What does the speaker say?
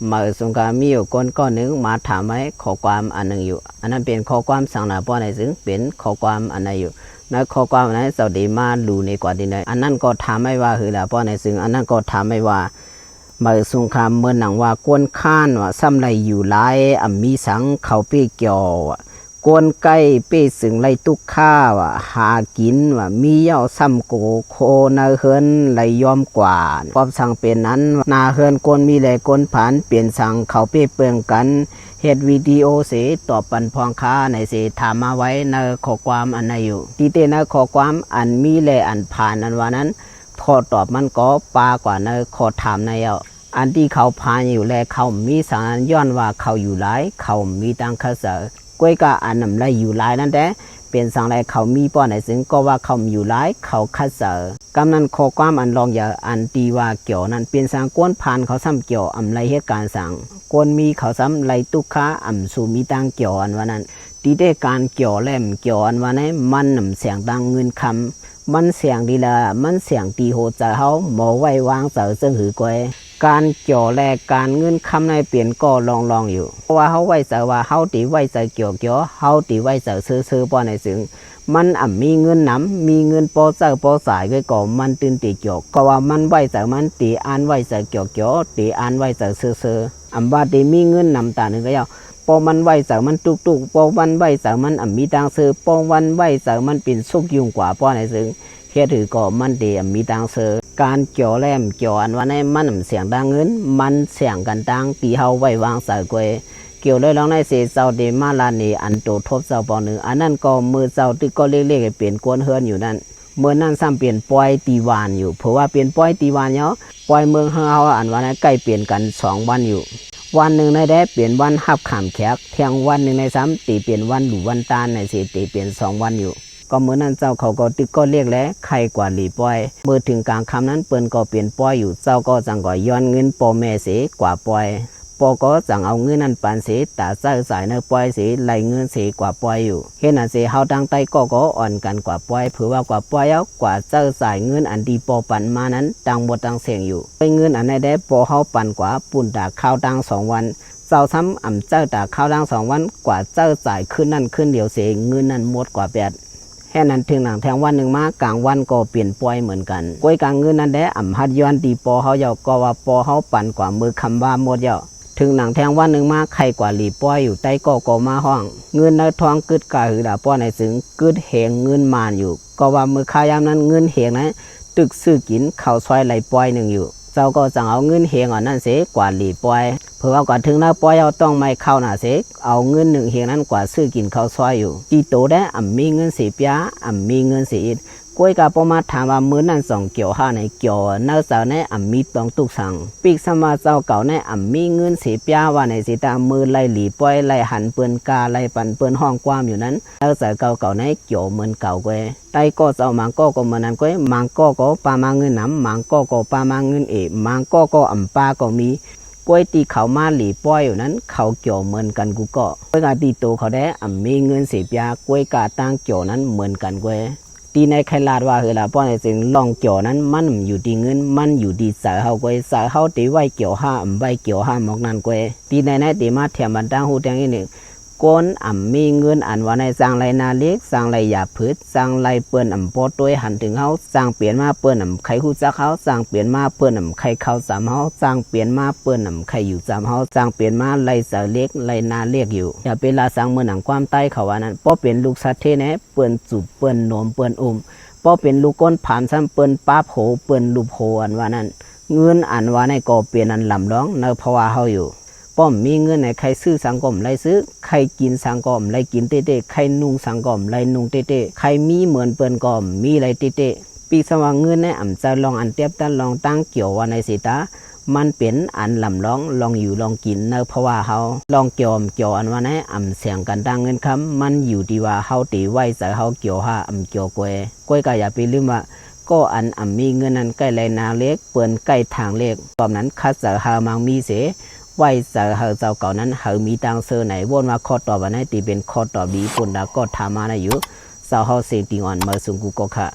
มาสงการมีอยู่ก้อนหนึ่งมาถามไว้ขอความอันหนึ่งอยู่อันนั้นเป็นข้อความสั่งหน้าป้อนในซึ่งเป็นข้อความอันไหนอยู่ในข้อความนั้นสวัสดีมาดูในกว่าดีเลยอันนั้นก็ถามไม่ว่าคือละป้อนในซึ่งอันนั้นก็ถามไม่ว่ามาสงครามเมื่อหนังว่ากวนข้านว่าซ้ำไรอยู่หลายมีสังเขาเปี้ยเกี่ยวกวนไก่เป้สึงไรตุกข้าว่าหากินว่ามีเย้าซ้ำโกโคนาเฮินไรยอมกว่าปอบสั่งเป็นนั้นนาเฮินกวนมีแลกวนผ่านเปลี่ยนสั่งเขาเป้เปลืองกันเฮ็ดวิดีโอเสตอบปันพองค้าในเสถามมาไว้ในข้อความอันไหนอยู่ที่เตในข้อความอันมีแลอันผ่านอันว่านั้นข้อตอบมันก็ปากว่าในข้อถามในอันที่เขาผ่านอยู่แลเขามีสารย้อนว่าเขาอยู่หลายเขามีตังค์เสกวยกะอันนำไรอยู่หลายนั่นแต่เป็นสังไรเขามีป้อนไหนซึ่งก็ว่าเขาอยู่หลายเขาคัดเสกำนั้นข้อความอันลองอย่าอันตีว่าเกี่ยวนั้นเป็นสังกวนผ่านเขาซ้ำเกี่ยวอำไรเหตุการณ์สั่งกวนมีเขาซ้ำไรตุกค้าสู่มีตังเกี่ยวอันว่านั้นตีได้การเกี่ยวแหลมเกี่ยวอันว่านั้นมันนำเสียงดังเงินคำมันเสียงดีละมันเสียงตีโหใจเขาหมอไว้วางเสาซึ่งหือกวยการเกี่ยวแลกการเงินคำในเปลี่ยนก็ลองอยู่เพราะว่าเขาไว้เสาว่าเขาตีไว้เสาเกี่ยวเขาตีไว้เสาซื้อป้อนในซึ่งมันมีเงินน้ำมีเงินปอเสาปอสายก็มันตื่นตีเกี่ยวก็ว่ามันไว้เสามันตีอ่านไว้เสาเกี่ยวตีอ่านไว้เสาซื้อว่าตีมีเงินนำตาหนึ่งก็ยาวปอมันไว้เสามันตุกปอวันไว้เสามันมีตังซื้อปอวันไว้เสามันเป็นสุกยุ่งกว่าป้อนในซึ่งเฮ็ดถือก็มันตีมีตังซื้อการเกี่ยวแหลมเกี่ยวอันว่าในมันเสียงดังเงินมันเสียงกันดังตีเฮาไว้วางสายกวยเกี่ยวเลยลองในเสียเจ้าเดมาลานีอันโตทบเจ้าปอหนึ่งอันนั้นก็มือเจ้าที่ก็เล็กๆเปลี่ยนกวนเฮือนอยู่นั่นเมื่อนั้นซ้ำเปลี่ยนปล่อยตีวานอยู่เพราะว่าเปลี่ยนปล่อยตีวานเนาะปล่อยเมืองเฮาอันว่าในใกล้เปลี่ยนกัน2วันอยู่วันหนึ่งในได้เปลี่ยนวันหับขามแขกเที่ยงวันหนึ่งในซ้ำตีเปลี่ยนวันหรือวันตาในเสียตีเปลี่ยน2วันอยู่ก็เมื่อนั้นเจ้าเขาก็ตึกก็เรียกแล้วใครกว่าหลีป้อยเมื่อถึงกลางคำนั้นเปิ้นก็เปลี่ยนป้อยอยู่เจ้าก็จังก็ย้อนเงินปอแม่เสียกว่าป้อยปอก็จังเอาเงินนั้นปันเสียแต่เจ้าสายเนื้อป้อยเสียไหลเงินเสียกว่าป้อยอยู่เห็นอันเสียเฮาตั้งใจก็อ่อนกันกว่าป้อยเผื่อว่ากว่าป้อยเอากว่าเจ้าสายเงินอันดีปอปันมานั้นตังหมดตังเสียงอยู่ไปเงินอันไหนได้ปอเฮาปันกว่าปุ่นตาข้าวตัง2วันเจ้าซ้ำเจ้าตาข้าวตัง2วันกว่าเจ้าสายขึ้นนั่นขึ้นเดียวเสียเงินนั้นหมดกว่า8แค่นั้นถึงหลังแทงวันหนึ่งมากลางวันก็เปลี่ยนปล่อยเหมือนกันกวยกลางเงินนั้นได้หัดย้อนตีปอเขาเยาก็ว่าปอเขาปั่นกว่ามือคำว่าหมดเยาถึงหลังแทงวันหนึ่งมาใครกว่าหลีปล่อยอยู่ใต้ก็มาห้องเงินในท้องกึดกาหือดาป้อในซึ่งกึดเหงเงินมานอยู่ก็ว่ามือขายามนั้นเงินเหงนั้นตึกซื้อกินข้าวซอยไหลปล่อยหนึ่งอยู่เจ้าก็สั่งเอาเงินเหงอ่อนนั่นเสียกว่าหลีปล่อยเพื่อว่ากว่าถึงหน้าปล่อยเอาต้องไม่เข้าหน้าเสกเอาเงิน1เหงนั้นกว่าซื้อกินข้าวซอยอยู่ตีโตได้มีเงิน10 ปีมีเงิน10กวยกับปมาถามว่ามื้อนั้น2เกี่ยว5ในเกี่ยวเนื้อสาวในมีต้องตุกสั่งปีกสมาเจ้าเก่าในมีเงิน10 ปีว่าในสิตามือไล่หลีปล่อยไล่หันเปิ้นกาไล่ปั่นเปิ้นห้องความอยู่นั้นเนื้อสาวเก่าในเกี่ยวเหมือนเก่ากวยไต้ก็เจ้ามังก็เหมือนนั้นกวยมังก็ปามาเงินน้ำมังก็ปามาเงินมังก็ปาก็มีกวยตีเขามาหลีป้อยอยู่นั้นเขาเกี่ยวเหมือนกันกูก็กวยกาตีโตเขาได้มีเงิน10 ปีกวยกาตั้งเกี่ยวนั้นเหมือนกันกวยตีในใครลาดว่าเฮลาป้อนในสิ่งลองเกี่ยวนั้นมันอยู่ที่เงินมันอยู่ที่สายเฮากวยสายเฮาตีไว้เกี่ยว5ใบเกี่ยว5หมอกนั้นกวยตีในตีมาแถมบันตั้งหูแตงอีกหนึ่งก้นมีเงินอันว่าในสร้างไรนาเล็กสร้างไรหยาพืชสร้างไรเปิ้นปอตัวหันถึงเฮาสร้างเปลี่ยนมาเปิ้นไข่หูจักเฮาสร้างเปลี่ยนมาเปิ้นไข่เข้าสามเฮาสร้างเปลี่ยนมาเปิ้นไข่อยู่สามเฮาสร้างเปลี่ยนมาไรเสาเล็กไรนาเล็กอยู่อย่าเวลาสร้างเมื่อหนังความใต้เขาว่านั้นพอเป็นลูกสัตว์เทเนเปิ้นจูบเปิ้นโนมเปิ้นพอเป็นลูกก้นผ่านซ้ำเปิ้นป้าโผเปิ้นลูกโผอันว่านั้นเงินอันว่าในก็เปลี่ยนอันลำร้องในภาวะเฮาอยู่ป้อมมีเงินในใครซื้อสังคมไรซื้อใครกินสังคมไรกินเต้ใครนุ่งสังคมไรนุ่งเต้ใครมีเหมือนเปิ้นก็มีไรเต้ปีสว่างเงินในจะลองอันเทียบตันลองตั้งเกี่ยวว่าในสิตามันเป็นอันลำร้องลองอยู่ลองกินในภาวะเฮาลองเกี่ยวอันว่าในเสียงกันตั้งเงินคำมันอยู่ที่ว่าเฮาตีไว้ใส่เฮาเกี่ยวเกี่ยวกวยก็อย่าไปลืมว่าก็อันมีเงินนั้นใกล้ไรนาเล็กเปิ้นใกล้ทางเล็กตอนนั้นคัดเสหามังมีเสไว้เสเฮาเจ้าเก่านั้นเฮามีตังเซอไหนวนว่าข้อตอบอันไหนตีเป็นข้อตอบดีปุ่นดาก็ถามมาได้อยู่เสาเฮาเสียงติงอ่อนมาสุงกูก็ค่ะ